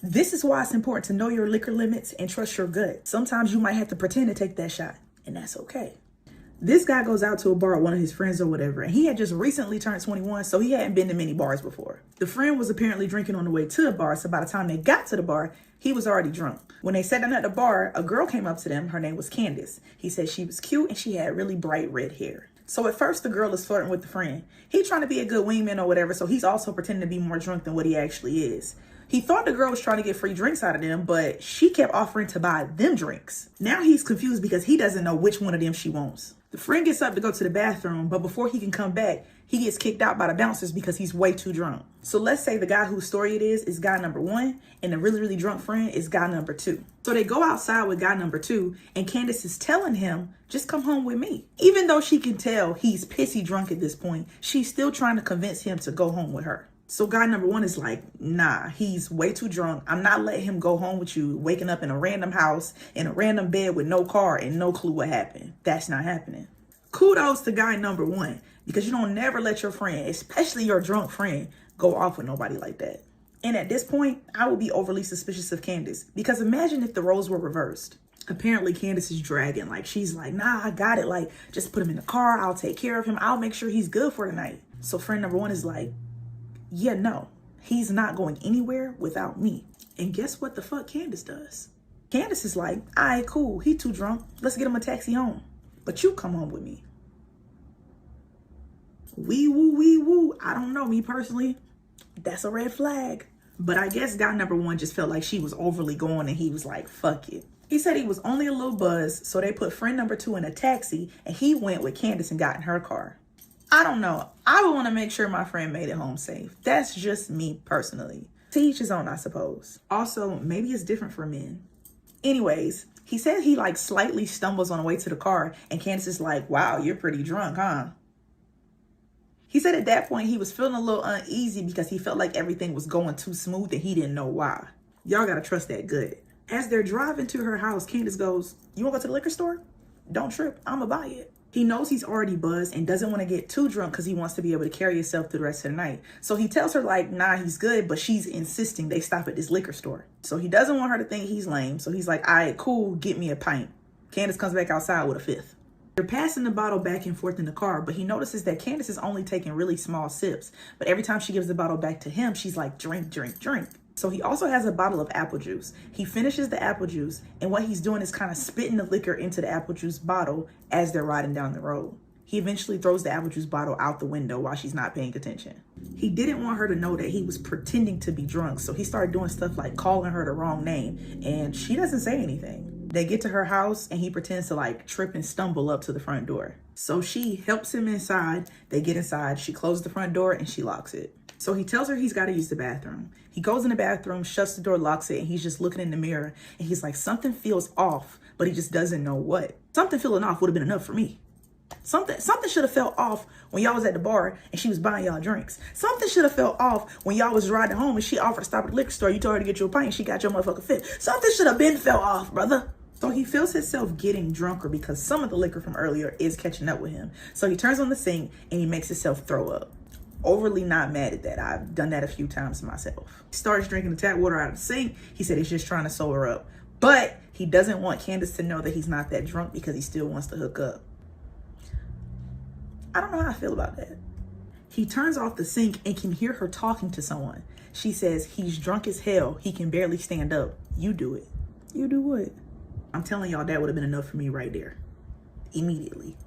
This is why it's important to know your liquor limits and trust your gut. Sometimes you might have to pretend to take that shot, and that's okay. This guy goes out to a bar with one of his friends or whatever, and he had just recently turned 21, so he hadn't been to many bars before. The friend was apparently drinking on the way to the bar, so by the time they got to the bar, he was already drunk. When they sat down at the bar, a girl came up to them. Her name was Candace. He said she was cute and she had really bright red hair. So at first, the girl is flirting with the friend. He's trying to be a good wingman or whatever, so he's also pretending to be more drunk than what he actually is. He thought the girl was trying to get free drinks out of them, but she kept offering to buy them drinks. Now he's confused because he doesn't know which one of them she wants. The friend gets up to go to the bathroom, but before he can come back, he gets kicked out by the bouncers because he's way too drunk. So let's say the guy whose story it is guy number 1, and the really, really drunk friend is guy number 2. So they go outside with guy number 2, and Candace is telling him, just come home with me. Even though she can tell he's pissy drunk at this point, she's still trying to convince him to go home with her. So guy number 1 is like, nah, he's way too drunk. I'm not letting him go home with you, waking up in a random house, in a random bed with no car and no clue what happened. That's not happening. Kudos to guy number 1, because you don't never let your friend, especially your drunk friend, go off with nobody like that. And at this point, I would be overly suspicious of Candace, because imagine if the roles were reversed. Apparently Candace is dragging, like she's like, nah, I got it. Like, just put him in the car. I'll take care of him. I'll make sure he's good for tonight. So friend number 1 is like, yeah, no, he's not going anywhere without me. And guess what the fuck Candace does? Candace is like, all right, cool. He too drunk. Let's get him a taxi home. But you come home with me. Wee woo, wee woo. I don't know, me personally, that's a red flag. But I guess guy number 1 just felt like she was overly going and he was like, fuck it. He said he was only a little buzzed, so they put friend number 2 in a taxi and he went with Candace and got in her car. I don't know. I would want to make sure my friend made it home safe. That's just me personally. To each his own, I suppose. Also, maybe it's different for men. Anyways, he said he like slightly stumbles on the way to the car and Candace is like, wow, you're pretty drunk, huh? He said at that point he was feeling a little uneasy because he felt like everything was going too smooth and he didn't know why. Y'all gotta trust that good. As they're driving to her house, Candace goes, you wanna go to the liquor store? Don't trip, I'ma buy it. He knows he's already buzzed and doesn't want to get too drunk because he wants to be able to carry himself through the rest of the night. So he tells her like, nah, he's good, but she's insisting they stop at this liquor store. So he doesn't want her to think he's lame. So he's like, all right, cool, get me a pint. Candace comes back outside with a 5th. They're passing the bottle back and forth in the car, but he notices that Candace is only taking really small sips. But every time she gives the bottle back to him, she's like, drink, drink, drink. So he also has a bottle of apple juice. He finishes the apple juice, and what he's doing is kind of spitting the liquor into the apple juice bottle as they're riding down the road. He eventually throws the apple juice bottle out the window while she's not paying attention. He didn't want her to know that he was pretending to be drunk, so he started doing stuff like calling her the wrong name, and she doesn't say anything. They get to her house, and he pretends to like trip and stumble up to the front door. So she helps him inside. They get inside. She closes the front door, and she locks it. So he tells her he's got to use the bathroom. He goes in the bathroom, shuts the door, locks it, and he's just looking in the mirror. And he's like, something feels off, but he just doesn't know what. Something feeling off would have been enough for me. Something should have felt off when y'all was at the bar and she was buying y'all drinks. Something should have felt off when y'all was riding home and she offered to stop at the liquor store. You told her to get you a pint and she got your motherfucking 5th. Something should have been felt off, brother. So he feels himself getting drunker because some of the liquor from earlier is catching up with him. So he turns on the sink and he makes himself throw up. Overly not mad at that. I've done that a few times myself. He starts drinking the tap water out of the sink. He said he's just trying to sober up. But he doesn't want Candace to know that he's not that drunk because he still wants to hook up. I don't know how I feel about that. He turns off the sink and can hear her talking to someone. She says he's drunk as hell. He can barely stand up. You do it. You do what? I'm telling y'all that would have been enough for me right there. Immediately.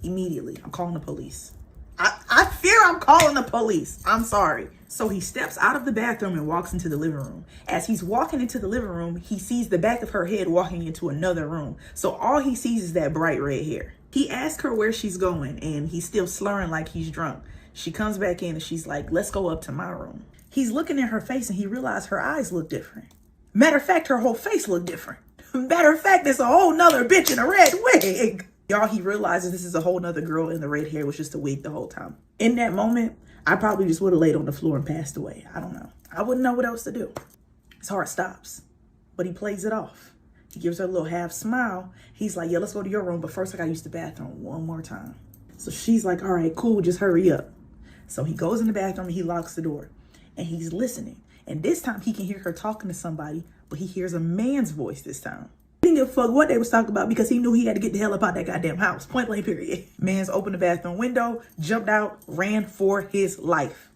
Immediately. I'm calling the police. I fear I'm calling the police. I'm sorry. So he steps out of the bathroom and walks into the living room. As he's walking into the living room, he sees the back of her head walking into another room. So all he sees is that bright red hair. He asks her where she's going and he's still slurring like he's drunk. She comes back in and she's like, let's go up to my room. He's looking in her face and he realized her eyes look different. Matter of fact, her whole face looked different. Matter of fact, there's a whole nother bitch in a red wig. Y'all, he realizes this is a whole nother girl and the red hair was just a wig the whole time. In that moment, I probably just would have laid on the floor and passed away. I don't know. I wouldn't know what else to do. His heart stops, but he plays it off. He gives her a little half smile. He's like, yeah, let's go to your room, but first I gotta use the bathroom one more time. So she's like, all right, cool, just hurry up. So he goes in the bathroom and he locks the door and he's listening. And this time he can hear her talking to somebody, but he hears a man's voice this time. He didn't give a fuck what they was talking about because he knew he had to get the hell up out that goddamn house. Point blank period. Man's opened the bathroom window, jumped out, ran for his life.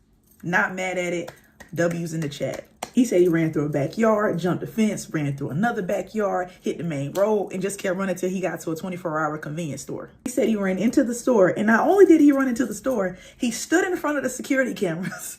Not mad at it. W's in the chat. He said he ran through a backyard, jumped a fence, ran through another backyard, hit the main road, and just kept running till he got to a 24-hour convenience store. He said he ran into the store, and not only did he run into the store, he stood in front of the security cameras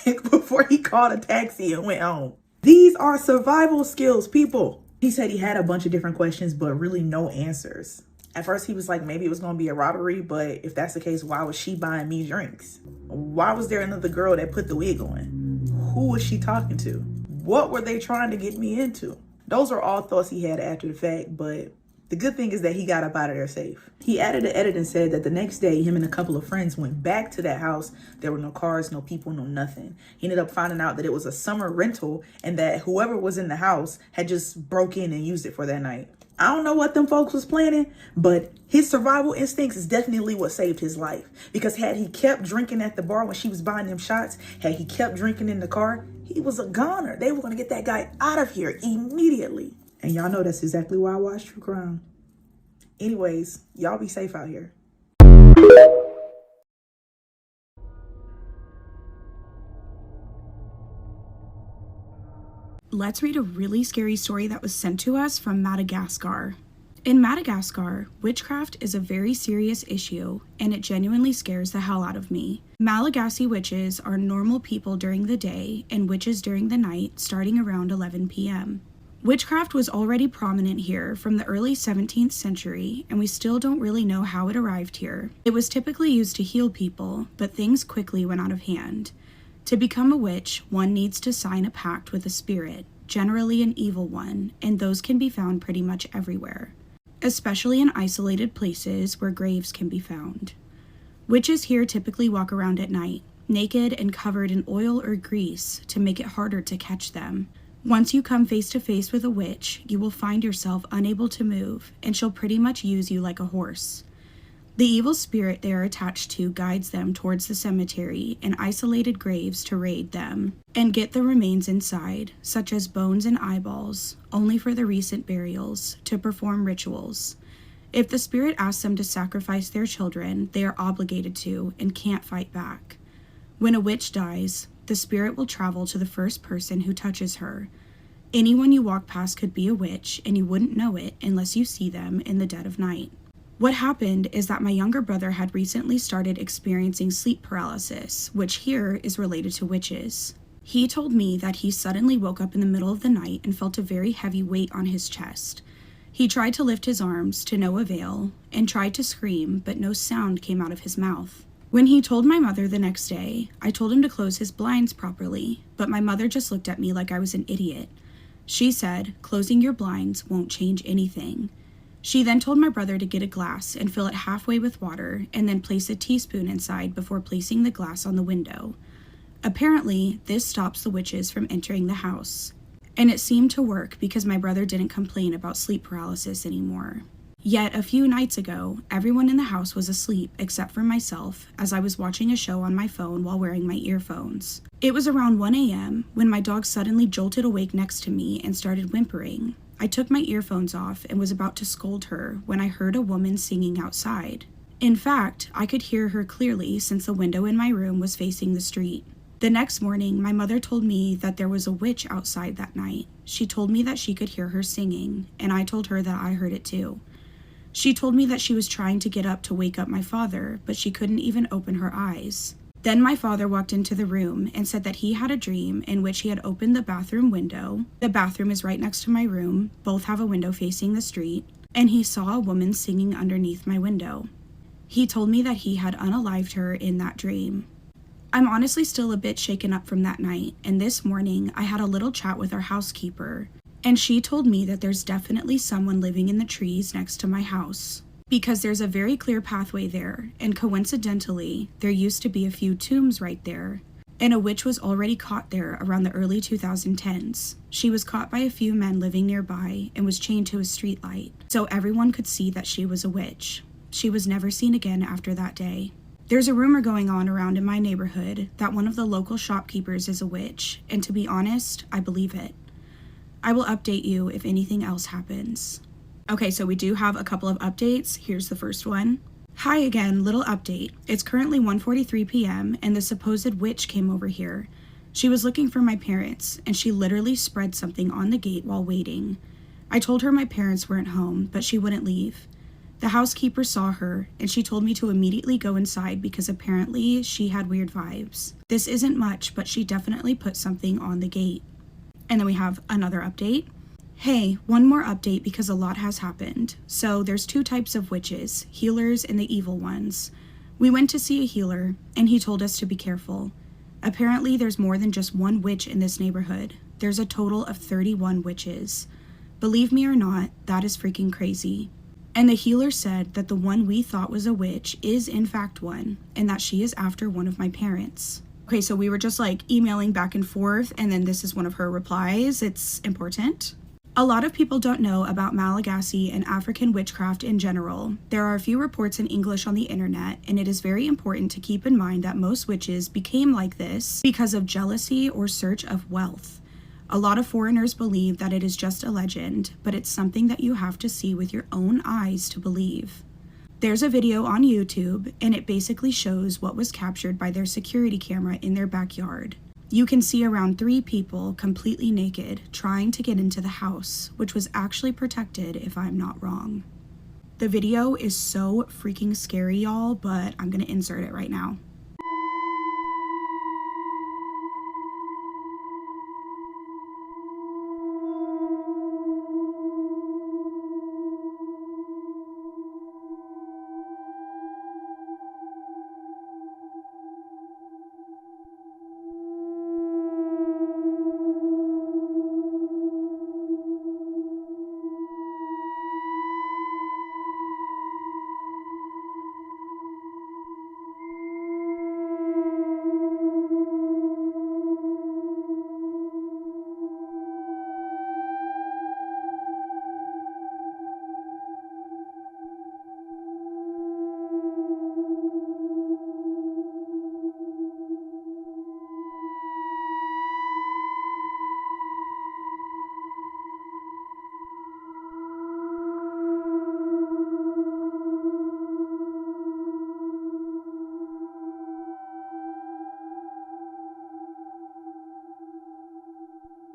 before he called a taxi and went home. These are survival skills, people. He said he had a bunch of different questions, but really no answers. At first, he was like, maybe it was going to be a robbery, but if that's the case, why was she buying me drinks? Why was there another girl that put the wig on? Who was she talking to? What were they trying to get me into? Those are all thoughts he had after the fact, but the good thing is that he got up out of there safe. He added an edit and said that the next day, him and a couple of friends went back to that house. There were no cars, no people, no nothing. He ended up finding out that it was a summer rental and that whoever was in the house had just broke in and used it for that night. I don't know what them folks was planning, but his survival instincts is definitely what saved his life. Because had he kept drinking at the bar when she was buying them shots, had he kept drinking in the car, he was a goner. They were going to get that guy out of here immediately. And y'all know that's exactly why I watch true crime. Anyways, y'all be safe out here. Let's read a really scary story that was sent to us from Madagascar. In Madagascar, witchcraft is a very serious issue, and it genuinely scares the hell out of me. Malagasy witches are normal people during the day and witches during the night, starting around 11 p.m. Witchcraft was already prominent here from the early 17th century, and we still don't really know how it arrived here. It was typically used to heal people, but things quickly went out of hand. To become a witch, one needs to sign a pact with a spirit, generally an evil one, and those can be found pretty much everywhere, especially in isolated places where graves can be found. Witches here typically walk around at night, naked and covered in oil or grease to make it harder to catch them. Once you come face to face with a witch, you will find yourself unable to move, and she'll pretty much use you like a horse. The evil spirit they are attached to guides them towards the cemetery and isolated graves to raid them and get the remains inside, such as bones and eyeballs, only for the recent burials, to perform rituals. If the spirit asks them to sacrifice their children, they are obligated to and can't fight back. When a witch dies, the spirit will travel to the first person who touches her. Anyone you walk past could be a witch, and you wouldn't know it unless you see them in the dead of night. What happened is that my younger brother had recently started experiencing sleep paralysis, which here is related to witches. He told me that he suddenly woke up in the middle of the night and felt a very heavy weight on his chest. He tried to lift his arms to no avail and tried to scream, but no sound came out of his mouth. When he told my mother the next day, I told him to close his blinds properly, but my mother just looked at me like I was an idiot. She said, "Closing your blinds won't change anything." She then told my brother to get a glass and fill it halfway with water and then place a teaspoon inside before placing the glass on the window. Apparently, this stops the witches from entering the house. And it seemed to work because my brother didn't complain about sleep paralysis anymore. Yet a few nights ago, everyone in the house was asleep except for myself as I was watching a show on my phone while wearing my earphones. It was around 1 a.m. when my dog suddenly jolted awake next to me and started whimpering. I took my earphones off and was about to scold her when I heard a woman singing outside. In fact, I could hear her clearly since the window in my room was facing the street. The next morning, my mother told me that there was a witch outside that night. She told me that she could hear her singing, and I told her that I heard it too. She told me that she was trying to get up to wake up my father, but she couldn't even open her eyes. Then my father walked into the room and said that he had a dream in which he had opened the bathroom window. The bathroom is right next to my room, both have a window facing the street, and he saw a woman singing underneath my window. He told me that he had unalived her in that dream. I'm honestly still a bit shaken up from that night, and this morning I had a little chat with our housekeeper, and she told me that there's definitely someone living in the trees next to my house, because there's a very clear pathway there, and coincidentally, there used to be a few tombs right there, and a witch was already caught there around the early 2010s. She was caught by a few men living nearby and was chained to a streetlight, so everyone could see that she was a witch. She was never seen again after that day. There's a rumor going on around in my neighborhood that one of the local shopkeepers is a witch, and to be honest, I believe it. I will update you if anything else happens. Okay, so we do have a couple of updates. Here's the first one. Hi again, little update. It's currently 1:43 p.m. and the supposed witch came over here. She was looking for my parents, and she literally spread something on the gate while waiting. I told her my parents weren't home, but she wouldn't leave. The housekeeper saw her, and she told me to immediately go inside because apparently she had weird vibes. This isn't much, but she definitely put something on the gate. And then we have another update. Hey, one more update because a lot has happened. So there's two types of witches, healers and the evil ones. We went to see a healer, and he told us to be careful. Apparently there's more than just one witch in this neighborhood. There's a total of 31 witches. Believe me or not, that is freaking crazy. And the healer said that the one we thought was a witch is in fact one, and that she is after one of my parents. Okay, so we were just like emailing back and forth, and then this is one of her replies. It's important. A lot of people don't know about Malagasy and African witchcraft in general. There are a few reports in English on the internet, and it is very important to keep in mind that most witches became like this because of jealousy or search of wealth. A lot of foreigners believe that it is just a legend, but it's something that you have to see with your own eyes to believe. There's a video on YouTube, and it basically shows what was captured by their security camera in their backyard. You can see around 3 people completely naked trying to get into the house, which was actually protected if I'm not wrong. The video is so freaking scary, y'all, but I'm gonna insert it right now.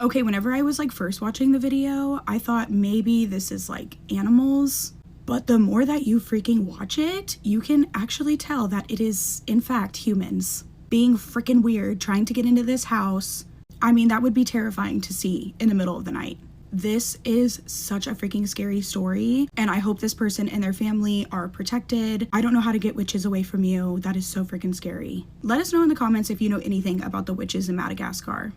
Okay, whenever I was like first watching the video, I thought maybe this is like animals, but the more that you freaking watch it, you can actually tell that it is in fact humans being freaking weird, trying to get into this house. I mean, that would be terrifying to see in the middle of the night. This is such a freaking scary story, and I hope this person and their family are protected. I don't know how to get witches away from you. That is so freaking scary. Let us know in the comments if you know anything about the witches in Madagascar.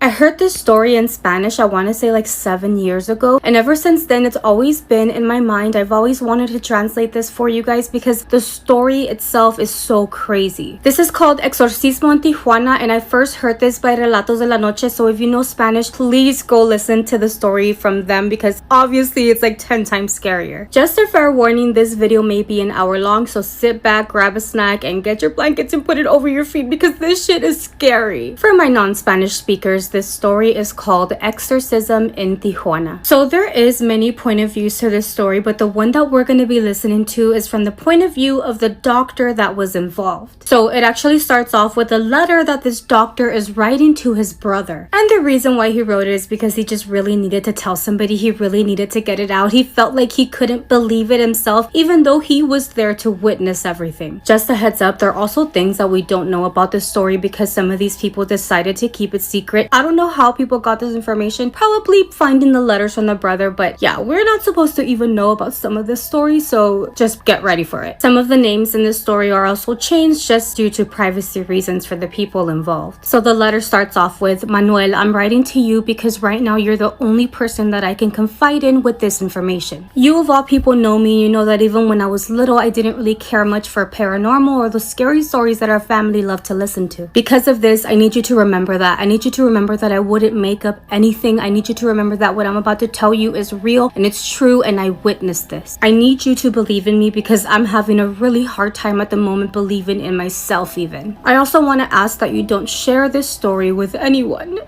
I heard this story in Spanish, I want to say like 7 years ago, and ever since then it's always been in my mind. I've always wanted to translate this for you guys because the story itself is so crazy. This is called Exorcismo en Tijuana, and I first heard this by Relatos de la Noche, so if you know Spanish, please go listen to the story from them because obviously it's like 10 times scarier. Just a fair warning, this video may be an hour long, so sit back, grab a snack, and get your blankets and put it over your feet because this shit is scary. For my non-Spanish speakers, this story is called Exorcism in Tijuana. So there is many point of views to this story, but the one that we're going to be listening to is from the point of view of the doctor that was involved. So it actually starts off with a letter that this doctor is writing to his brother. And the reason why he wrote it is because he just really needed to tell somebody. He really needed to get it out. He felt like he couldn't believe it himself, even though he was there to witness everything. Just a heads up, there are also things that we don't know about this story because some of these people decided to keep it secret. I don't know how people got this information, probably finding the letters from the brother, but yeah, we're not supposed to even know about some of this story, so just get ready for it. Some of the names in this story are also changed just due to privacy reasons for the people involved. So the letter starts off with, Manuel, I'm writing to you because right now you're the only person that I can confide in with this information. You of all people know me, you know that even when I was little, I didn't really care much for paranormal or the scary stories that our family loved to listen to. Because of this, I need you to remember that. I need you to remember that I wouldn't make up anything. I need you to remember that what I'm about to tell you is real and it's true, and I witnessed this. I need you to believe in me because I'm having a really hard time at the moment believing in myself even. I also want to ask that you don't share this story with anyone.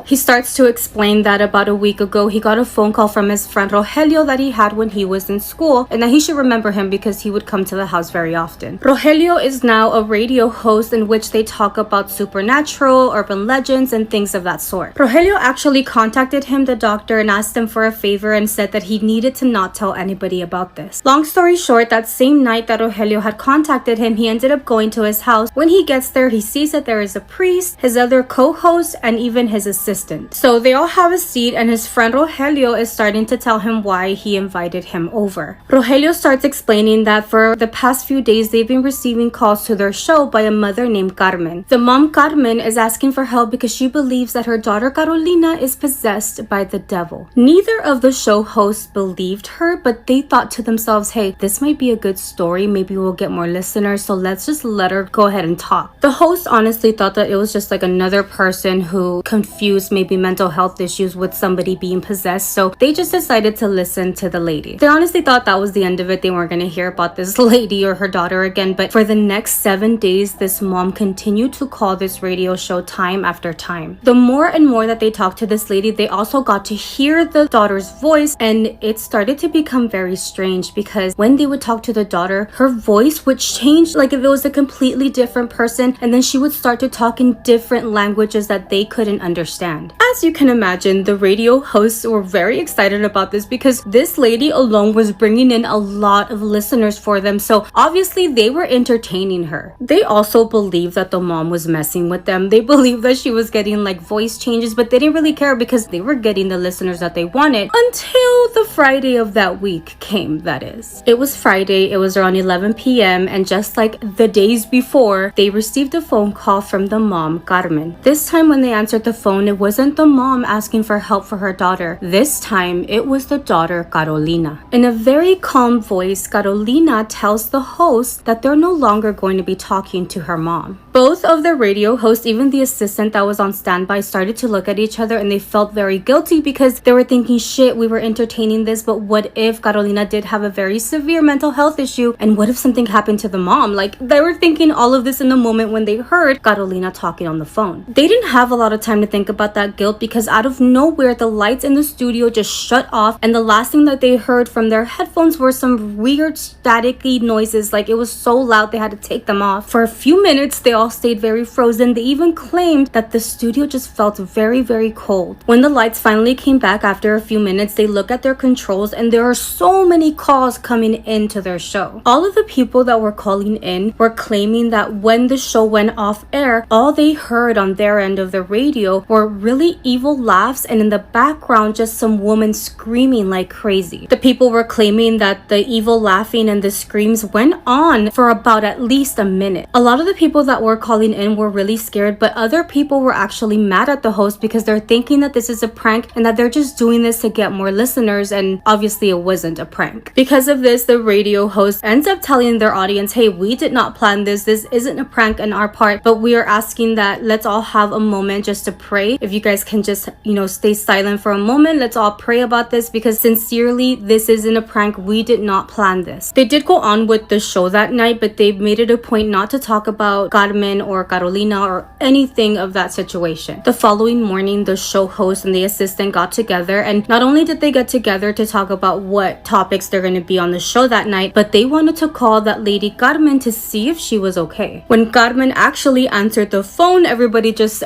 He starts to explain that about a week ago, he got a phone call from his friend Rogelio that he had when he was in school, and that he should remember him because he would come to the house very often. Rogelio is now a radio host in which they talk about supernatural, urban legends, and things of that sort. Rogelio actually contacted him, the doctor, and asked him for a favor and said that he needed to not tell anybody about this. Long story short, that same night that Rogelio had contacted him, he ended up going to his house. When he gets there, he sees that there is a priest, his other co-host, and even his assistant. So they all have a seat, and his friend Rogelio is starting to tell him why he invited him over. Rogelio starts explaining that for the past few days they've been receiving calls to their show by a mother named Carmen. The mom Carmen is asking for help because she believes that her daughter Carolina is possessed by the devil. Neither of the show hosts believed her, but they thought to themselves, hey, this might be a good story, maybe we'll get more listeners, so let's just let her go ahead and talk. The host honestly thought that it was just like another person who confused maybe mental health issues with somebody being possessed, so they just decided to listen to the lady. They honestly thought that was the end of it. They weren't going to hear about this lady or her daughter again, but for the next 7 days this mom continued to call this radio show time after time. The more and more that they talked to this lady, they also got to hear the daughter's voice, and it started to become very strange because when they would talk to the daughter, her voice would change like if it was a completely different person, and then she would start to talk in different languages that they couldn't understand. As you can imagine, the radio hosts were very excited about this because this lady alone was bringing in a lot of listeners for them, so obviously they were entertaining her. They also believed that the mom was messing with them. They believed that she was getting like voice changes, but they didn't really care because they were getting the listeners that they wanted until the Friday of that week came, that is. It was Friday, it was around 11 p.m. and just like the days before, they received a phone call from the mom, Carmen. This time when they answered the phone, it wasn't the mom asking for help for her daughter. This time, it was the daughter, Carolina. In a very calm voice, Carolina tells the host that they're no longer going to be talking to her mom. Both of the radio hosts, even the assistant that was on standby, started to look at each other and they felt very guilty because they were thinking, shit, we were entertaining this, but what if Carolina did have a very severe mental health issue, and what if something happened to the mom? Like, they were thinking all of this in the moment when they heard Carolina talking on the phone. They didn't have a lot of time to think about that guilt because out of nowhere, the lights in the studio just shut off, and the last thing that they heard from their headphones were some weird staticky noises. Like, it was so loud they had to take them off. For a few minutes, they all stayed very frozen. They even claimed that the studio just felt very, very cold. When the lights finally came back after a few minutes, they look at their controls and there are so many calls coming into their show. All of the people that were calling in were claiming that when the show went off air, all they heard on their end of the radio were really evil laughs, and in the background just some woman screaming like crazy. The people were claiming that the evil laughing and the screams went on for about at least a minute. A lot of the people that were calling in were really scared, but other people were actually mad at the host because they're thinking that this is a prank and that they're just doing this to get more listeners, and obviously it wasn't a prank. Because of this, the radio host ends up telling their audience, hey, we did not plan this isn't a prank on our part, but we are asking that let's all have a moment just to pray. If you guys can just, stay silent for a moment, let's all pray about this because sincerely, this isn't a prank. We did not plan this. They did go on with the show that night, but they made it a point not to talk about Carmen or Carolina or anything of that situation. The following morning, the show host and the assistant got together, and not only did they get together to talk about what topics they're going to be on the show that night, but they wanted to call that lady Carmen to see if she was okay. When Carmen actually answered the phone, everybody just,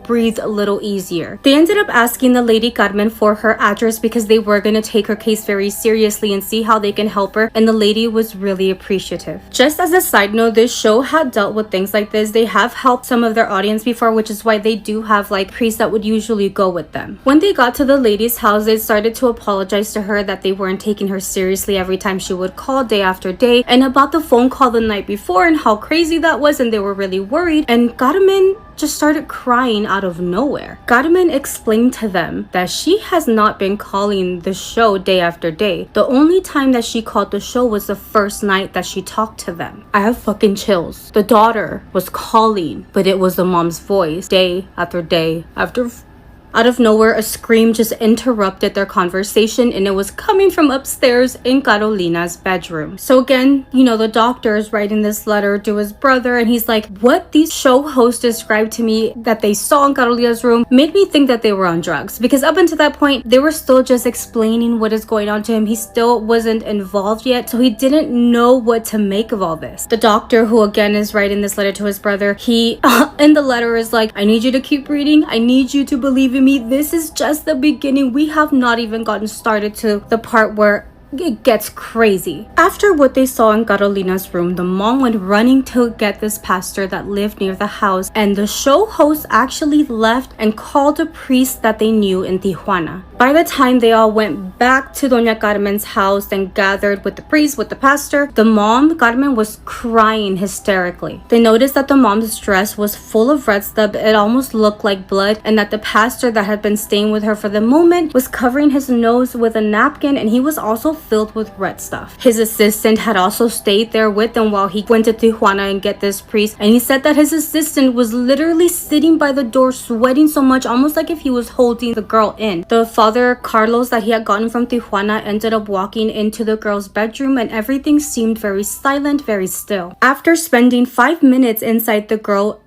breathed a little easier. They ended up asking the lady Carmen for her address because they were going to take her case very seriously and see how they can help her, and the lady was really appreciative. Just as a side note, this show had dealt with things like this. They have helped some of their audience before, which is why they do have like priests that would usually go with them. When they got to the lady's house, they started to apologize to her that they weren't taking her seriously every time she would call day after day, and about the phone call the night before and how crazy that was, and they were really worried. And Carmen just started crying out of nowhere. Carmen explained to them that she has not been calling the show day after day. The only time that she called the show was the first night that she talked to them. I have fucking chills. The daughter was calling, but it was the mom's voice day after day after Out of nowhere, a scream just interrupted their conversation, and it was coming from upstairs in Carolina's bedroom. So again, the doctor is writing this letter to his brother, and he's like, what these show hosts described to me that they saw in Carolina's room made me think that they were on drugs, because up until that point, they were still just explaining what is going on to him. He still wasn't involved yet, so he didn't know what to make of all this. The doctor, who again is writing this letter to his brother, he in the letter is like, I need you to keep reading. I need you to believe in me. This is just the beginning. We have not even gotten started to the part where it gets crazy. After what they saw in Carolina's room, the mom went running to get this pastor that lived near the house, and the show host actually left and called a priest that they knew in Tijuana. By the time they all went back to Doña Carmen's house and gathered with the priest, with the pastor, the mom, Carmen, was crying hysterically. They noticed that the mom's dress was full of red stuff. It almost looked like blood, and that the pastor that had been staying with her for the moment was covering his nose with a napkin, and he was also filled with red stuff. His assistant had also stayed there with them while he went to Tijuana and get this priest, and he said that his assistant was literally sitting by the door sweating so much, almost like if he was holding the girl in. The father Carlos that he had gotten from Tijuana ended up walking into the girl's bedroom, and everything seemed very silent, very still. After spending 5 minutes inside the girl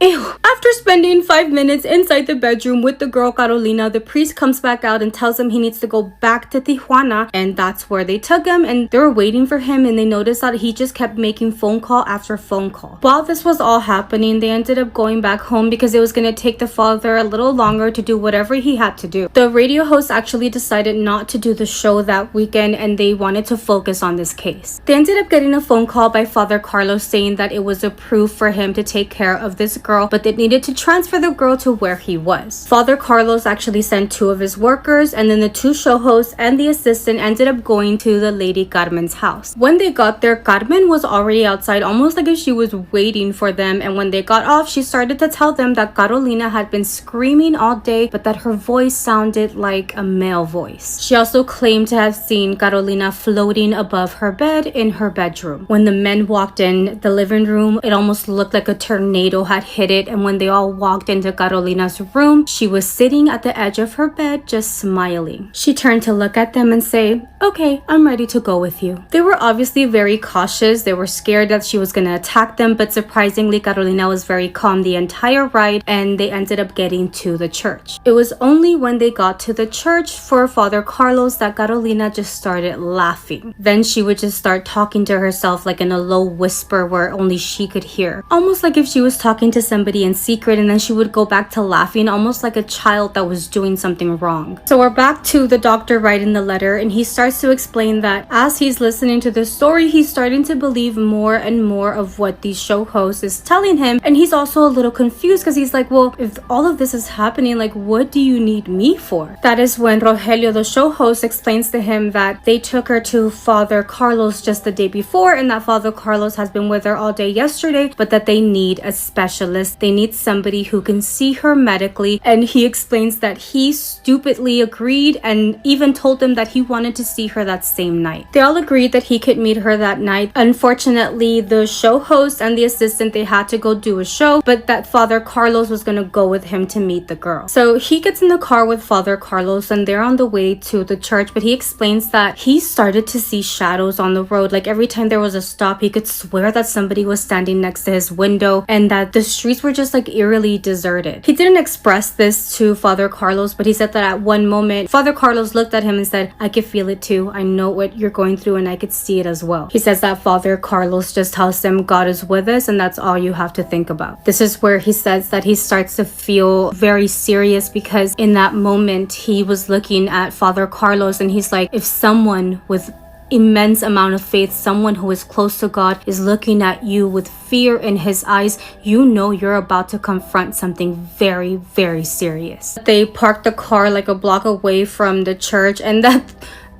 After spending 5 minutes inside the bedroom with the girl Carolina, the priest comes back out and tells him he needs to go back to Tijuana, and that's where they took him, and they were waiting for him, and they noticed that he just kept making phone call after phone call. While this was all happening, they ended up going back home because it was going to take the father a little longer to do whatever he had to do. The radio host actually decided not to do the show that weekend, and they wanted to focus on this case. They ended up getting a phone call by Father Carlos saying that it was approved for him to take care of this girl, but they needed to transfer the girl to where he was. Father Carlos actually sent 2 of his workers, and then the 2 show hosts and the assistant ended up going to the lady Carmen's house. When they got there, Carmen was already outside, almost like if she was waiting for them, and when they got off, she started to tell them that Carolina had been screaming all day, but that her voice sounded like a male voice. She also claimed to have seen Carolina floating above her bed in her bedroom. When the men walked in the living room, it almost looked like a tornado had hit it, and when they all walked into Carolina's room, she was sitting at the edge of her bed just smiling. She turned to look at them and say, "Okay, I'm ready to go with you." They were obviously very cautious. They were scared that she was going to attack them, but surprisingly Carolina was very calm the entire ride, and they ended up getting to the church. It was only when they got to the church for Father Carlos that Carolina just started laughing. Then she would just start talking to herself like in a low whisper where only she could hear, almost like if she was talking to somebody in secret, and then she would go back to laughing almost like a child that was doing something wrong. So we're back to the doctor writing the letter, and he starts to explain that as he's listening to the story, he's starting to believe more and more of what the show host is telling him, and he's also a little confused because he's like, well, if all of this is happening, like, what do you need me for? That is when Rogelio, the show host, explains to him that they took her to Father Carlos just the day before, and that Father Carlos has been with her all day yesterday, but that they need a specialist. They need somebody who can see her medically, and he explains that he stupidly agreed and even told them that he wanted to see her that same night. They all agreed that he could meet her that night. Unfortunately, the show host and the assistant, they had to go do a show, but that Father Carlos was going to go with him to meet the girl. So he gets in the car with Father Carlos, and they're on the way to the church, but he explains that he started to see shadows on the road. Like every time there was a stop, he could swear that somebody was standing next to his window, and that the streets were just like eerily deserted. He didn't express this to Father Carlos, but he said that at one moment, Father Carlos looked at him and said, "I could feel it too. I know what you're going through, and I could see it as well." He says that Father Carlos just tells them God is with us, and that's all you have to think about. This is where he says that he starts to feel very serious, because in that moment he was looking at Father Carlos, and he's like, if someone with immense amount of faith, someone who is close to God, is looking at you with fear in his eyes, you know you're about to confront something very, very serious. They parked the car like a block away from the church, and that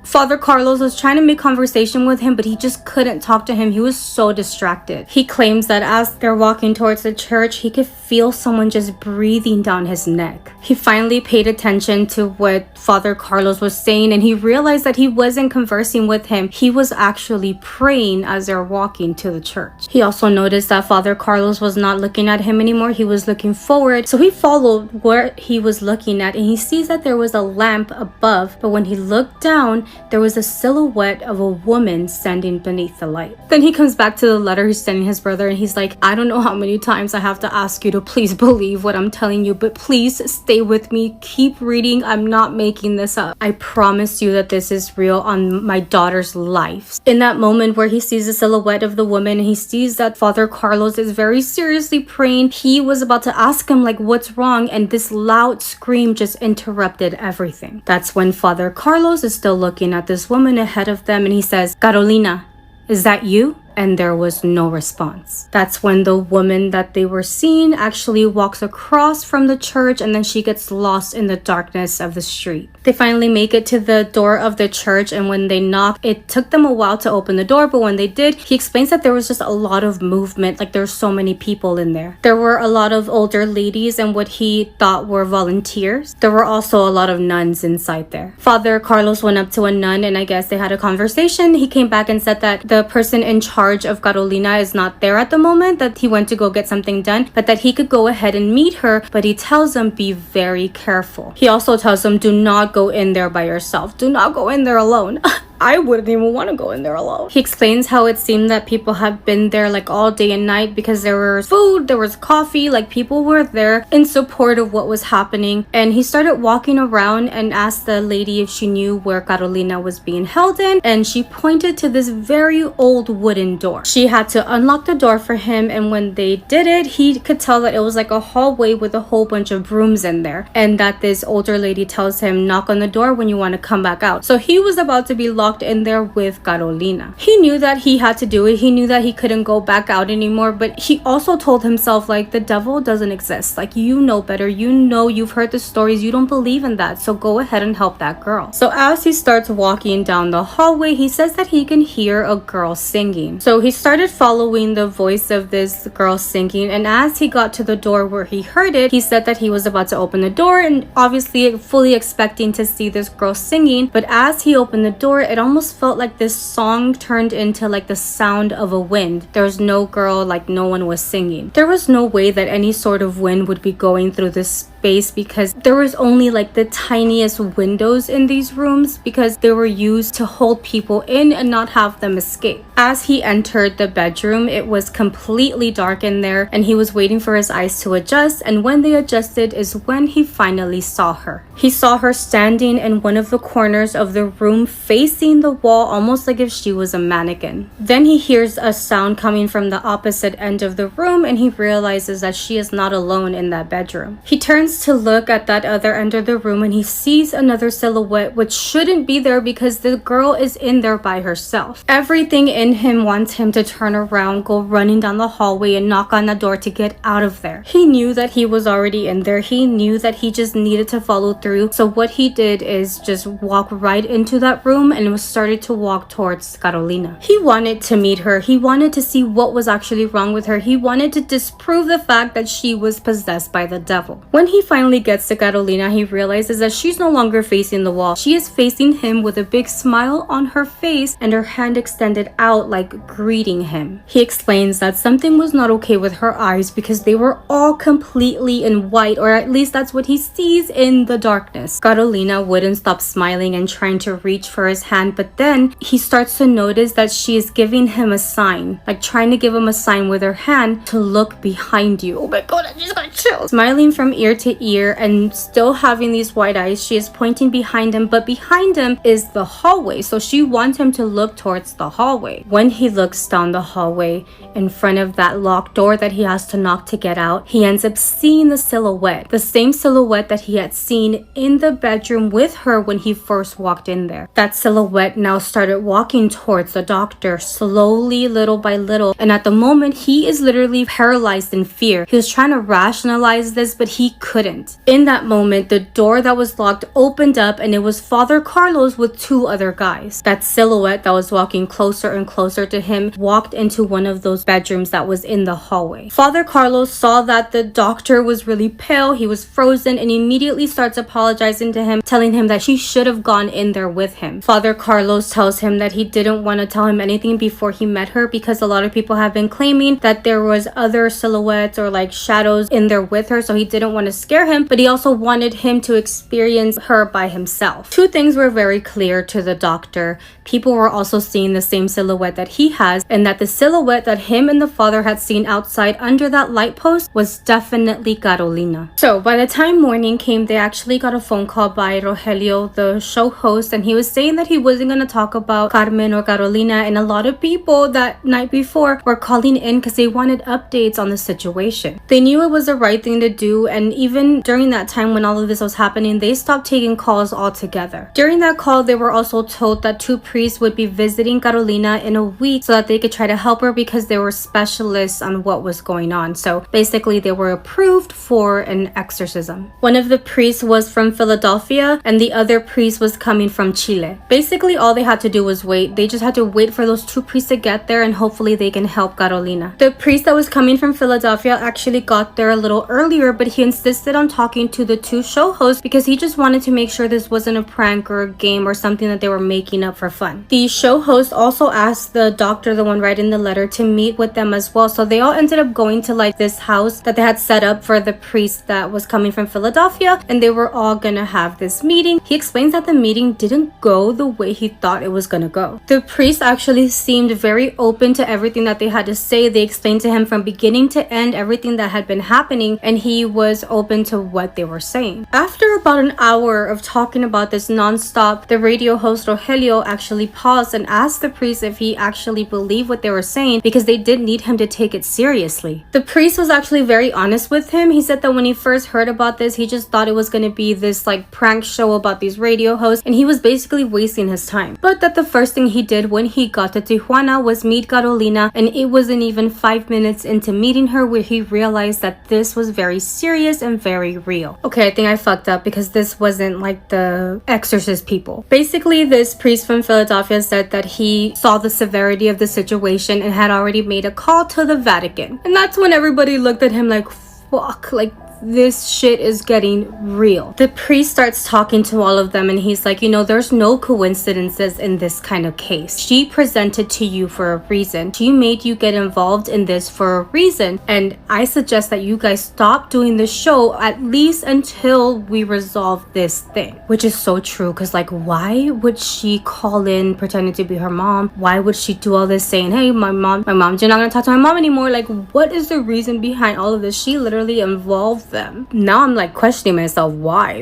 Father Carlos was trying to make conversation with him, but he just couldn't talk to him. He was so distracted. He claims that as they're walking towards the church, he could feel someone just breathing down his neck. He finally paid attention to what Father Carlos was saying, and he realized that he wasn't conversing with him. He was actually praying as they're walking to the church. He also noticed that Father Carlos was not looking at him anymore. He was looking forward. So he followed where he was looking at, and he sees that there was a lamp above, but when he looked down, there was a silhouette of a woman standing beneath the light. Then he comes back to the letter he's sending his brother, and he's like, I don't know how many times I have to ask you to please believe what I'm telling you, but please stay with me. Keep reading. I'm not making this up. I promise you that this is real on my daughter's life. In that moment where he sees the silhouette of the woman and he sees that Father Carlos is very seriously praying, he was about to ask him like, what's wrong? And this loud scream just interrupted everything. That's when Father Carlos is still looking at this woman ahead of them, and he says, Carolina, is that you? And there was no response. That's when the woman that they were seeing actually walks across from the church, and then she gets lost in the darkness of the street. They finally make it to the door of the church, and when they knock, it took them a while to open the door, but when they did, he explains that there was just a lot of movement, like there's so many people in there. There were a lot of older ladies and what he thought were volunteers. There were also a lot of nuns inside there. Father Carlos went up to a nun, and I guess they had a conversation. He came back and said that the person in charge of Carolina is not there at the moment, that he went to go get something done, but that he could go ahead and meet her, but he tells them be very careful. He also tells them do not go in there by yourself. Do not go in there alone. I wouldn't even want to go in there alone. He explains how it seemed that people have been there like all day and night because there was food, there was coffee, like people were there in support of what was happening. And he started walking around and asked the lady if she knew where Carolina was being held in, and she pointed to this very old wooden door. She had to unlock the door for him, and when they did it, he could tell that it was like a hallway with a whole bunch of rooms in there, and that this older lady tells him knock on the door when you want to come back out. So he was about to be locked in there with Carolina. He knew that he had to do it. He knew that he couldn't go back out anymore, but he also told himself like the devil doesn't exist. Like, you know better. You know, you've heard the stories. You don't believe in that. So go ahead and help that girl. So as he starts walking down the hallway, he says that he can hear a girl singing. So he started following the voice of this girl singing, and as he got to the door where he heard it, he said that he was about to open the door, and obviously fully expecting to see this girl singing. But as he opened the door, it almost felt like this song turned into like the sound of a wind. There was no girl, like no one was singing. There was no way that any sort of wind would be going through this space because there was only like the tiniest windows in these rooms because they were used to hold people in and not have them escape. As he entered the bedroom, it was completely dark in there, and he was waiting for his eyes to adjust, and when they adjusted is when he finally saw her. He saw her standing in one of the corners of the room facing the wall, almost like if she was a mannequin. Then he hears a sound coming from the opposite end of the room, and he realizes that she is not alone in that bedroom. He turns to look at that other end of the room, and he sees another silhouette which shouldn't be there because the girl is in there by herself. Everything in him wants him to turn around, go running down the hallway, and knock on the door to get out of there. He knew that he was already in there. He knew that he just needed to follow through. So what he did is just walk right into that room and was started to walk towards Carolina. He wanted to meet her. He wanted to see what was actually wrong with her. He wanted to disprove the fact that she was possessed by the devil. When he finally gets to Carolina, he realizes that she's no longer facing the wall. She is facing him with a big smile on her face and her hand extended out like greeting him. He explains that something was not okay with her eyes because they were all completely in white, or at least that's what he sees in the darkness. Carolina wouldn't stop smiling and trying to reach for his hand, but then he starts to notice that she is giving him a sign, like trying to give him a sign with her hand to look behind you. Oh my god, I just got chills. Smiling from ear to ear and still having these white eyes, she is pointing behind him, but behind him is the hallway, so she wants him to look towards the hallway. When he looks down the hallway in front of that locked door that he has to knock to get out, he ends up seeing the silhouette, the same silhouette that he had seen in the bedroom with her when he first walked in there. That silhouette silhouette now started walking towards the doctor, slowly, little by little. And at the moment, he is literally paralyzed in fear. He was trying to rationalize this, but he couldn't. In that moment, the door that was locked opened up, and it was Father Carlos with two other guys. That silhouette that was walking closer and closer to him walked into one of those bedrooms that was in the hallway. Father Carlos saw that the doctor was really pale, he was frozen, and immediately starts apologizing to him, telling him that he should have gone in there with him. Father Carlos tells him that he didn't want to tell him anything before he met her because a lot of people have been claiming that there was other silhouettes or like shadows in there with her, so he didn't want to scare him, but he also wanted him to experience her by himself. Two things were very clear to the doctor. People were also seeing the same silhouette that he has, and that the silhouette that him and the father had seen outside under that light post was definitely Carolina. So by the time morning came, they actually got a phone call by Rogelio, the show host, and he was saying that he wasn't going to talk about Carmen or Carolina, and a lot of people that night before were calling in because they wanted updates on the situation. They knew it was the right thing to do, and even during that time when all of this was happening, they stopped taking calls altogether. During that call, they were also told that two priests would be visiting Carolina in a week so that they could try to help her because they were specialists on what was going on. So basically, they were approved for an exorcism. One of the priests was from Philadelphia and the other priest was coming from Chile. Basically, all they had to do was wait. They just had to wait for those two priests to get there, and hopefully they can help Carolina. The priest that was coming from Philadelphia actually got there a little earlier, but he insisted on talking to the two show hosts because he just wanted to make sure this wasn't a prank or a game or something that they were making up for fun. The show host also asked the doctor, the one writing the letter, to meet with them as well. So they all ended up going to like this house that they had set up for the priest that was coming from Philadelphia, and they were all gonna have this meeting. He explains that the meeting didn't go the way he thought it was gonna go. The priest actually seemed very open to everything that they had to say. They explained to him from beginning to end everything that had been happening, and he was open to what they were saying. After about an hour of talking about this nonstop, the radio host Rogelio actually paused and asked the priest if he actually believed what they were saying because they did need him to take it seriously. The priest was actually very honest with him. He said that when he first heard about this, he just thought it was going to be this like prank show about these radio hosts, and he was basically wasting his time. But that the first thing he did when he got to Tijuana was meet Carolina, and it wasn't even 5 minutes into meeting her where he realized that this was very serious and very real. Okay, I think I fucked up because this wasn't like the Exorcist people. Basically, this priest from Philadelphia said that he saw the severity of the situation and had already made a call to the Vatican. And that's when everybody looked at him like, fuck, like this shit is getting real. The priest starts talking to all of them and he's like, you know, there's no coincidences in this kind of case. She presented to you for a reason. She made you get involved in this for a reason. And I suggest that you guys stop doing the show at least until we resolve this thing. Which is so true, because like, why would she call in pretending to be her mom? Why would she do all this saying, hey, my mom, you're not gonna talk to my mom anymore? Like, what is the reason behind all of this? She literally involved them. Now I'm like questioning myself, why?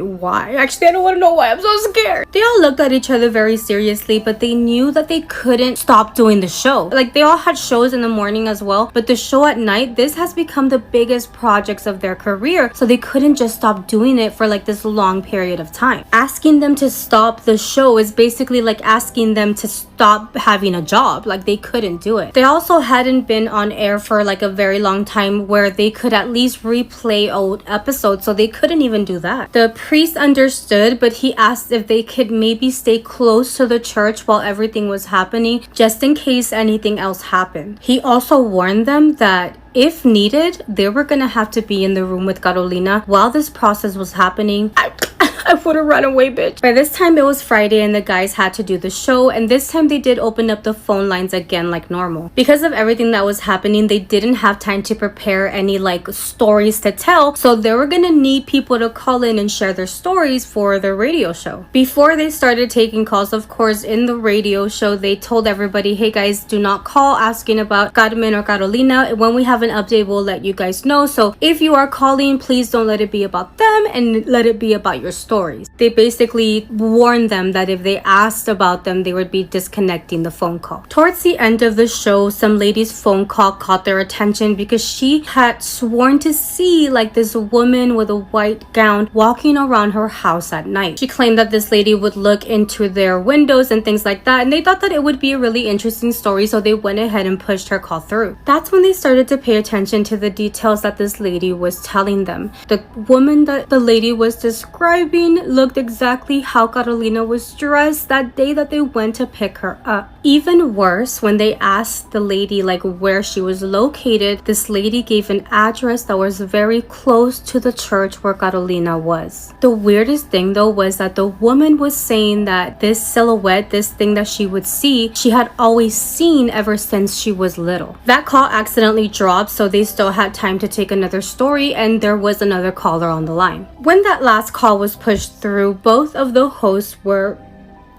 Actually, I don't want to know why. I'm so scared. They all looked at each other very seriously, but they knew that they couldn't stop doing the show. Like, they all had shows in the morning as well, but the show at night, this has become the biggest projects of their career, so they couldn't just stop doing it for like this long period of time. Asking them to stop the show is basically like asking them to stop having a job. Like, they couldn't do it. They also hadn't been on air for like a very long time where they could at least replay old episodes, so they couldn't even do that. The priest understood, but he asked if they could maybe stay close to the church while everything was happening, just in case anything else happened. He also warned them that if needed, they were gonna have to be in the room with Carolina while this process was happening. I would have run away, bitch. By this time, it was Friday and the guys had to do the show, and this time they did open up the phone lines again like normal. Because of everything that was happening, they didn't have time to prepare any like stories to tell, so they were gonna need people to call in and share their stories for the radio show. Before they started taking calls, of course, in the radio show, they told everybody, hey guys, do not call asking about Carmen or Carolina. When we have an update, we'll let you guys know. So if you are calling, please don't let it be about them and let it be about your story. stories. They basically warned them that if they asked about them, they would be disconnecting the phone call. Towards the end of the show, some lady's phone call caught their attention because she had sworn to see like this woman with a white gown walking around her house at night. She claimed that this lady would look into their windows and things like that, and they thought that it would be a really interesting story, so they went ahead and pushed her call through. That's when they started to pay attention to the details that this lady was telling them. The woman that the lady was describing looked exactly how Carolina was dressed that day that they went to pick her up. Even worse, when they asked the lady like where she was located, this lady gave an address that was very close to the church where Carolina was. The weirdest thing though was that the woman was saying that this silhouette, this thing that she would see, she had always seen ever since she was little. That call accidentally dropped, so they still had time to take another story, and there was another caller on the line. When that last call was pushed through, both of the hosts were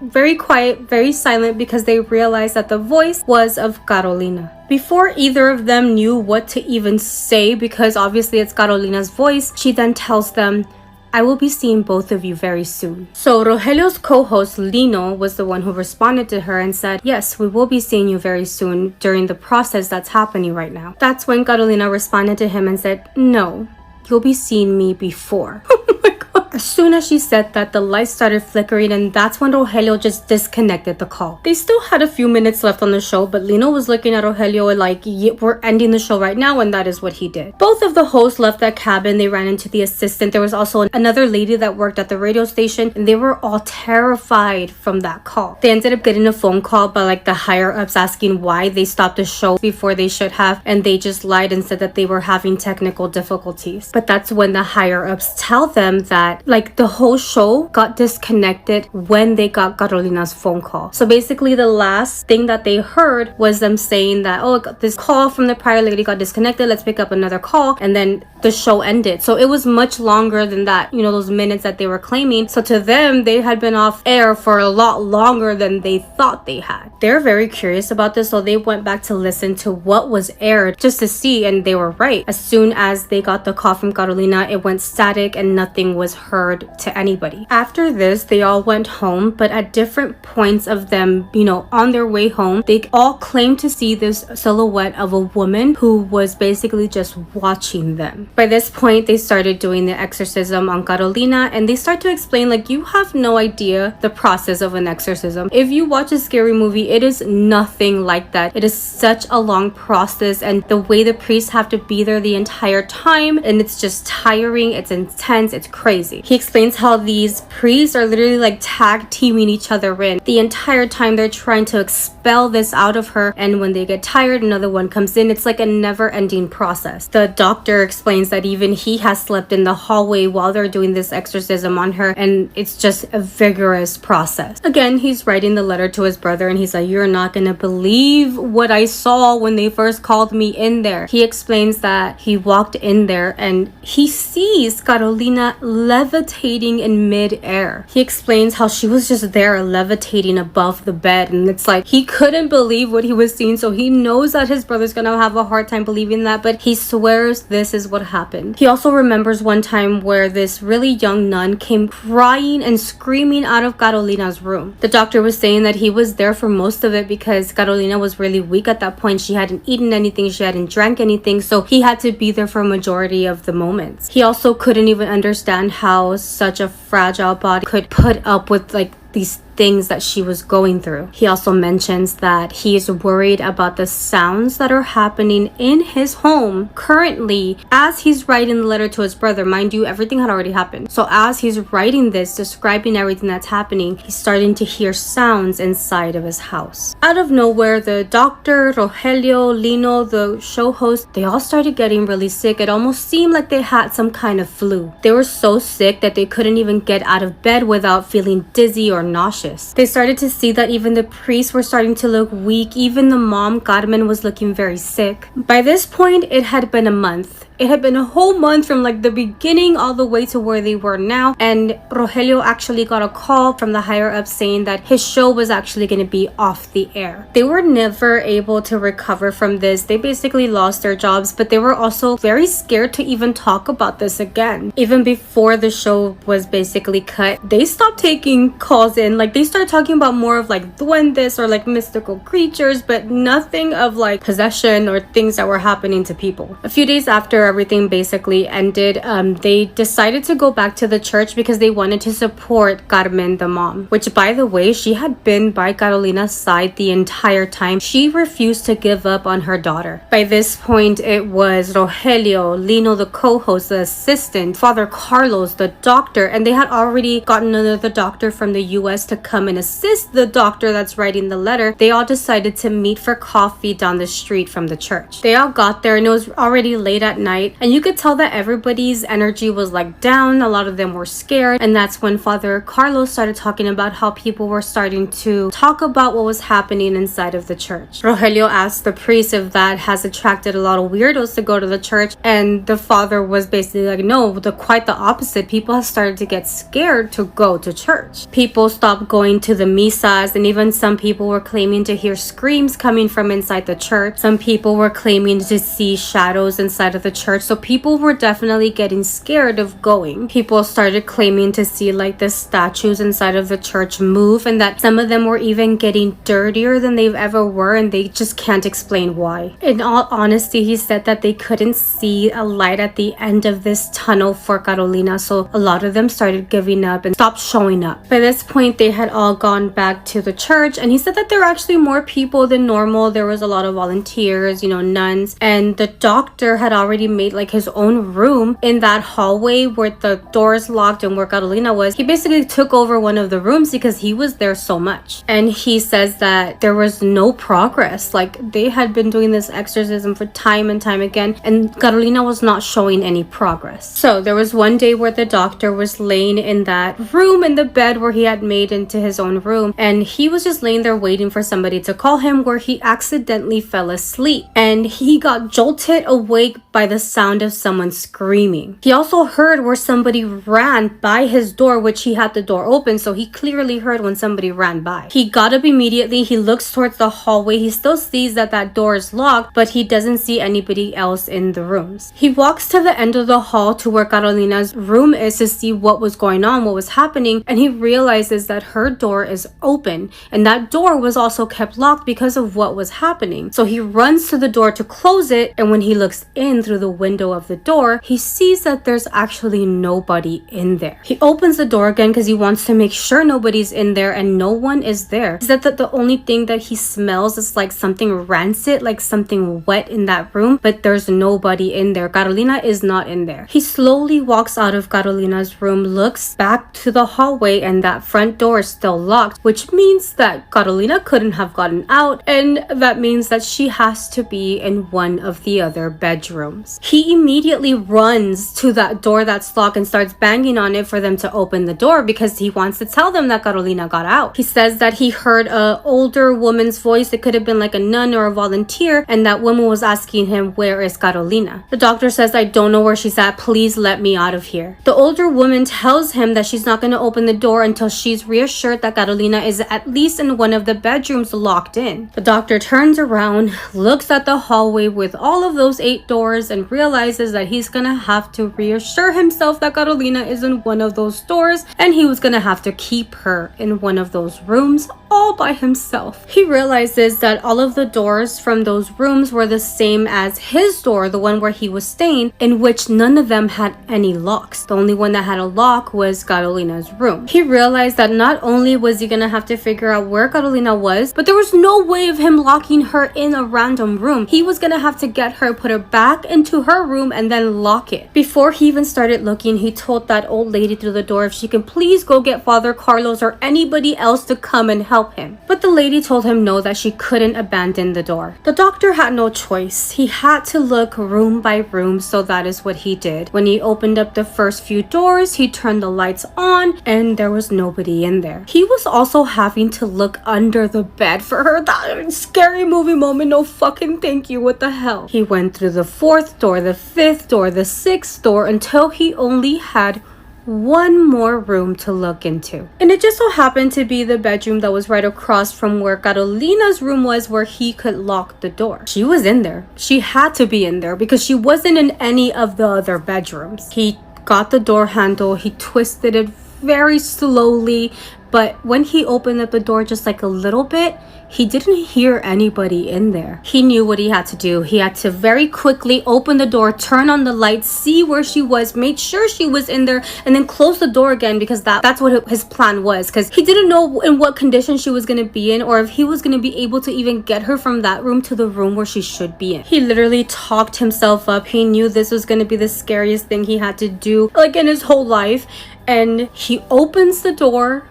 very quiet, very silent, because they realized that the voice was of Carolina. Before either of them knew what to even say, because obviously it's Carolina's voice, she then tells them, "I will be seeing both of you very soon." So Rogelio's co-host Lino was the one who responded to her and said, "Yes, we will be seeing you very soon during the process that's happening right now." That's when Carolina responded to him and said, "No, you'll be seeing me before." Oh my god. As soon as she said that, the lights started flickering, and that's when Rogelio just disconnected the call. They still had a few minutes left on the show, but Lino was looking at Rogelio like, we're ending the show right now, and that is what he did. Both of the hosts left that cabin. They ran into the assistant. There was also another lady that worked at the radio station, and they were all terrified from that call. They ended up getting a phone call by like the higher-ups asking why they stopped the show before they should have, and they just lied and said that they were having technical difficulties. But that's when the higher-ups tell them that like the whole show got disconnected when they got Carolina's phone call. So basically the last thing that they heard was them saying that, oh, this call from the prior lady got disconnected, let's pick up another call, and then the show ended. So it was much longer than that, you know, those minutes that they were claiming. So to them, they had been off air for a lot longer than they thought they had. They're very curious about this, so they went back to listen to what was aired just to see, and they were right. As soon as they got the call from Carolina, it went static and nothing was heard to anybody. After this, they all went home, but at different points of them, you know, on their way home, they all claimed to see this silhouette of a woman who was basically just watching them. By this point, they started doing the exorcism on Carolina, and they start to explain like, you have no idea the process of an exorcism. If you watch a scary movie, it is nothing like that. It is such a long process, and the way the priests have to be there the entire time, and it's just tiring, it's intense, it's crazy. He explains how these priests are literally like tag teaming each other in. The entire time they're trying to expel this out of her, and when they get tired, another one comes in. It's like a never-ending process. The doctor explains that even he has slept in the hallway while they're doing this exorcism on her, and it's just a vigorous process. Again, he's writing the letter to his brother, and he's like, "You're not gonna believe what I saw when they first called me in there." He explains that he walked in there and he sees Carolina levitating in mid-air. He explains how she was just there levitating above the bed, and it's like he couldn't believe what he was seeing, so he knows that his brother's gonna have a hard time believing that, but he swears this is what happened. He also remembers one time where this really young nun came crying and screaming out of Carolina's room. The doctor was saying that he was there for most of it because Carolina was really weak at that point. She hadn't eaten anything, she hadn't drank anything, so he had to be there for a majority of the moments. He also couldn't even understand how such a fragile body could put up with like these things that she was going through. He also mentions that he is worried about the sounds that are happening in his home currently as he's writing the letter to his brother. Mind you, everything had already happened. So as he's writing this, describing everything that's happening, he's starting to hear sounds inside of his house. Out of nowhere, the doctor, Rogelio, Lino, the show host, they all started getting really sick. It almost seemed like they had some kind of flu. They were so sick that they couldn't even get out of bed without feeling dizzy or nauseous. They started to see that even the priests were starting to look weak. Even the mom, Carmen, was looking very sick. By this point, it had been a month. It had been a whole month from like the beginning all the way to where they were now, and Rogelio actually got a call from the higher up saying that his show was actually going to be off the air. They were never able to recover from this. They basically lost their jobs, but they were also very scared to even talk about this again. Even before the show was basically cut, they stopped taking calls in. Like, they started talking about more of like duendes or like mystical creatures, but nothing of like possession or things that were happening to people. A few days after everything basically ended, they decided to go back to the church because they wanted to support Carmen, the mom, which, by the way, she had been by Carolina's side the entire time. She refused to give up on her daughter. By this point, it was Rogelio, Lino, the co-host, the assistant, Father Carlos, the doctor, and they had already gotten another doctor from the US to come and assist the doctor that's writing the letter. They all decided to meet for coffee down the street from the church. They all got there and it was already late at night, and you could tell that everybody's energy was like down. A lot of them were scared, and that's when Father Carlos started talking about how people were starting to talk about what was happening inside of the church. Rogelio asked the priest if that has attracted a lot of weirdos to go to the church, and the father was basically like, no, quite the opposite. People have started to get scared to go to church. People stopped going to the misas, and even some people were claiming to hear screams coming from inside the church. Some people were claiming to see shadows inside of the church, so people were definitely getting scared of going. People started claiming to see like the statues inside of the church move, and that some of them were even getting dirtier than they've ever were, and they just can't explain why. In all honesty, he said that they couldn't see a light at the end of this tunnel for Carolina, so a lot of them started giving up and stopped showing up. By this point, they had all gone back to the church, and he said that there were actually more people than normal. There was a lot of volunteers, nuns, and the doctor had already made like his own room in that hallway where the doors locked and where Carolina was. He basically took over one of the rooms because he was there so much, and he says that there was no progress. Like, they had been doing this exorcism for time and time again, and Carolina was not showing any progress. So there was one day where the doctor was laying in that room in the bed where he had made into his own room, and he was just laying there waiting for somebody to call him, where he accidentally fell asleep, and he got jolted awake by the sound of someone screaming. He also heard where somebody ran by his door, which he had the door open, so he clearly heard when somebody ran by. He got up immediately. He looks towards the hallway. He still sees that door is locked, but he doesn't see anybody else in the rooms. He walks to the end of the hall to where Carolina's room is to see what was going on, what was happening, and he realizes that her door is open, and that door was also kept locked because of what was happening. So he runs to the door to close it, and when he looks in through the window of the door, he sees that there's actually nobody in there. He opens the door again because he wants to make sure nobody's in there, and no one is there. He said that the only thing that he smells is like something rancid, like something wet in that room, but there's nobody in there. Carolina is not in there. He slowly walks out of Carolina's room, looks back to the hallway, and that front door is still locked, which means that Carolina couldn't have gotten out, and that means that she has to be in one of the other bedrooms. He immediately runs to that door that's locked and starts banging on it for them to open the door because he wants to tell them that Carolina got out. He says that he heard an older woman's voice. It could have been like a nun or a volunteer, and that woman was asking him, "Where is Carolina?" The doctor says, "I don't know where she's at. Please let me out of here." The older woman tells him that she's not going to open the door until she's reassured that Carolina is at least in one of the bedrooms locked in. The doctor turns around, looks at the hallway with all of those 8 doors, and realizes that he's going to have to reassure himself that Carolina is in one of those doors, and he was going to have to keep her in one of those rooms all by himself. He realizes that all of the doors from those rooms were the same as his door, the one where he was staying, in which none of them had any locks. The only one that had a lock was Carolina's room. He realized that not only was he gonna have to figure out where Carolina was, but there was no way of him locking her in a random room. He was gonna have to get her, put her back into her room, and then lock it. Before he even started looking, he told that old lady through the door if she can please go get Father Carlos or anybody else to come and help him. But the lady told him no, that she couldn't abandon the door. The doctor had no choice. He had to look room by room, so that is what he did. When he opened up the first few doors, he turned the lights on, and there was nobody in there. He was also having to look under the bed for her. That scary movie moment. No fucking thank you. What the hell? He went through the 4th door, the 5th door, the 6th door, until he only had one more room to look into. And it just so happened to be the bedroom that was right across from where Carolina's room was, where he could lock the door. She was in there. She had to be in there because she wasn't in any of the other bedrooms. He got the door handle, he twisted it very slowly, but when he opened up the door just like a little bit, he didn't hear anybody in there. He knew what he had to do. He had to very quickly open the door, turn on the light, see where she was, make sure she was in there, and then close the door again, because that's what his plan was, because he didn't know in what condition she was going to be in, or if he was going to be able to even get her from that room to the room where she should be in. He literally talked himself up. He knew this was going to be the scariest thing he had to do, like, in his whole life. And he opens the door,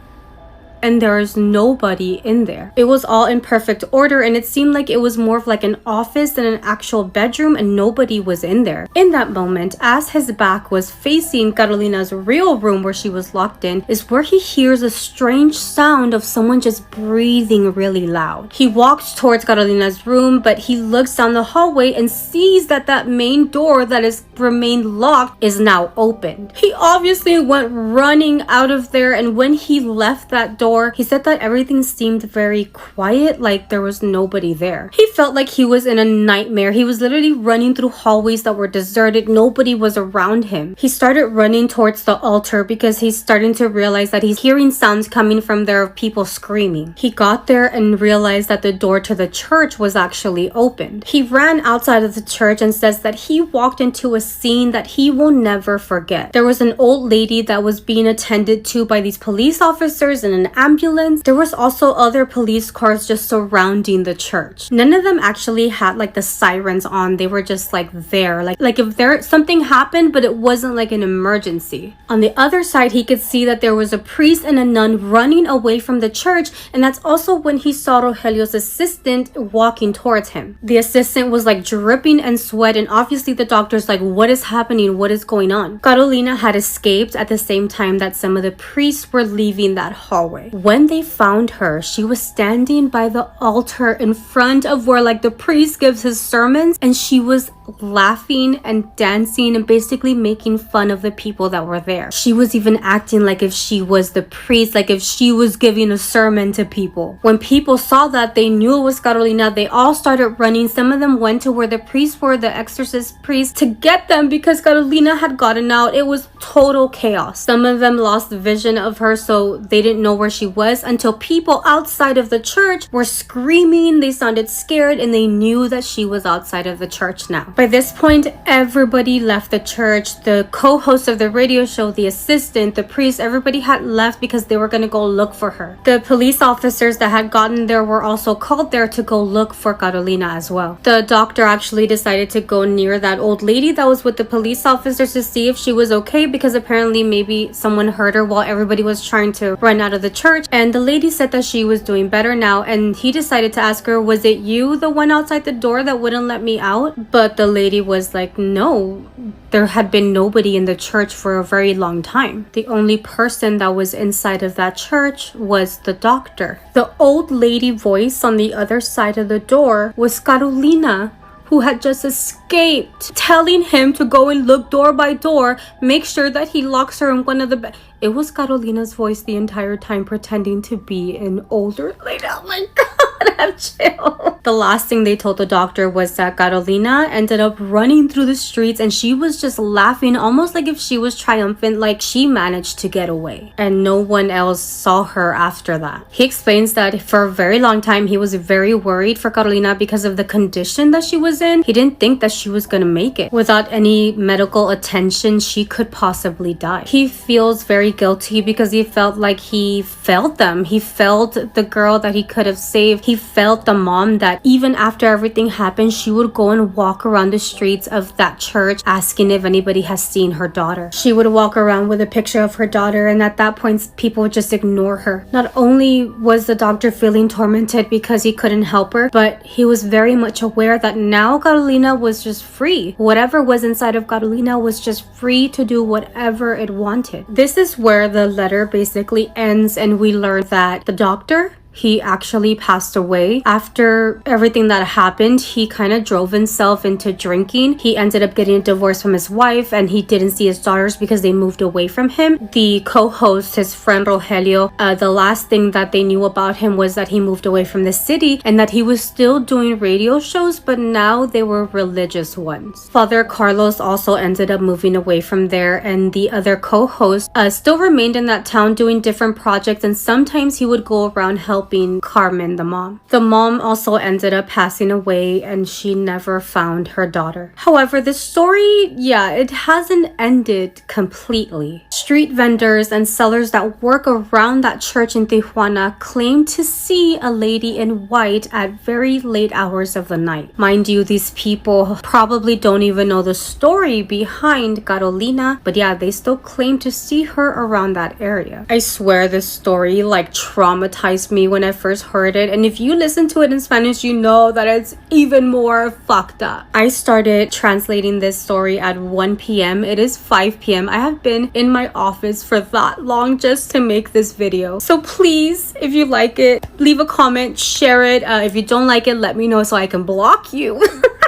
and there is nobody in there. It was all in perfect order, and it seemed like it was more of like an office than an actual bedroom, and nobody was in there. In that moment, as his back was facing Carolina's real room where she was locked in, is where he hears a strange sound of someone just breathing really loud. He walks towards Carolina's room, but he looks down the hallway and sees that that main door that has remained locked is now open. He obviously went running out of there, and when he left that door, he said that everything seemed very quiet, like there was nobody there. He felt like he was in a nightmare. He was literally running through hallways that were deserted. Nobody was around him. He started running towards the altar because he's starting to realize that he's hearing sounds coming from there of people screaming. He got there and realized that the door to the church was actually opened. He ran outside of the church and says that he walked into a scene that he will never forget. There was an old lady that was being attended to by these police officers and an ambulance. There was also other police cars just surrounding the church. None of them actually had like the sirens on. They were just like there, like if there something happened, but it wasn't like an emergency. On the other side, he could see that there was a priest and a nun running away from the church, and that's also when he saw Rogelio's assistant walking towards him. The assistant was like dripping in sweat, and obviously the doctor's like, what is happening? What is going on? Carolina had escaped at the same time that some of the priests were leaving that hallway. When they found her, she was standing by the altar in front of where like the priest gives his sermons, and she was laughing and dancing and basically making fun of the people that were there. She was even acting like if she was the priest, like if she was giving a sermon to people. When people saw that, they knew it was Carolina. They all started running. Some of them went to where the priests were, the exorcist priests, to get them because Carolina had gotten out. It was total chaos. Some of them lost vision of her, so they didn't know where she was until people outside of the church were screaming. They sounded scared, and they knew that she was outside of the church now. By this point, everybody left the church. The co-host of the radio show, the assistant, the priest, everybody had left because they were going to go look for her. The police officers that had gotten there were also called there to go look for Carolina as well. The doctor actually decided to go near that old lady that was with the police officers to see if she was okay, because apparently maybe someone hurt her while everybody was trying to run out of the church. And the lady said that she was doing better now, and he decided to ask her, was it you the one outside the door that wouldn't let me out? But the lady was like, no, there had been nobody in the church for a very long time. The only person that was inside of that church was the doctor. The old lady voice on the other side of the door was Carolina, who had just escaped, telling him to go and look door by door, make sure that he locks her in one of the It was Carolina's voice the entire time, pretending to be an older lady. Oh my god, I have chill. The last thing they told the doctor was that Carolina ended up running through the streets, and she was just laughing, almost like if she was triumphant, like she managed to get away. And no one else saw her after that. He explains that for a very long time, he was very worried for Carolina because of the condition that she was in. He didn't think that she was gonna make it. Without any medical attention, she could possibly die. He feels very guilty because he felt like he failed them. He failed the girl that he could have saved. He felt the mom that even after everything happened, she would go and walk around the streets of that church asking if anybody has seen her daughter. She would walk around with a picture of her daughter, and at that point, people would just ignore her. Not only was the doctor feeling tormented because he couldn't help her, but he was very much aware that now Carolina was just free. Whatever was inside of Carolina was just free to do whatever it wanted. This is where the letter basically ends, and we learn that the doctor he actually passed away. After everything that happened, he kind of drove himself into drinking. He ended up getting a divorce from his wife, and he didn't see his daughters because they moved away from him. The co-host, his friend Rogelio, the last thing that they knew about him was that he moved away from the city and that he was still doing radio shows, but now they were religious ones. Father Carlos also ended up moving away from there, and the other co-host still remained in that town doing different projects, and sometimes he would go around helping Carmen, the mom. The mom also ended up passing away, and she never found her daughter. However, the story, yeah, it hasn't ended completely. Street vendors and sellers that work around that church in Tijuana claim to see a lady in white at very late hours of the night. Mind you, these people probably don't even know the story behind Carolina, but yeah, they still claim to see her around that area. I swear this story like traumatized me when I first heard it, and if you listen to it in Spanish, you know that it's even more fucked up. I started translating this story at 1 p.m. It is 5 p.m. I have been in my office for that long just to make this video. So please, if you like it, leave a comment, share it. If you don't like it, let me know so I can block you.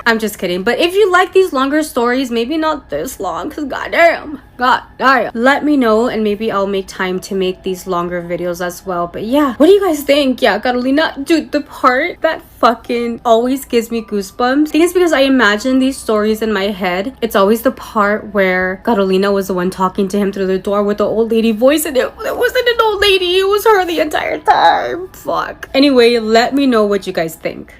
I'm just kidding. But if you like these longer stories, maybe not this long, because goddamn, let me know, and maybe I'll make time to make these longer videos as well. But yeah, what do you guys think? Yeah, Carolina, dude, the part that fucking always gives me goosebumps, I think it's because I imagine these stories in my head. It's always the part where Carolina was the one talking to him through the door with the old lady voice, and it wasn't an old lady, it was her the entire time. Fuck. Anyway, let me know what you guys think.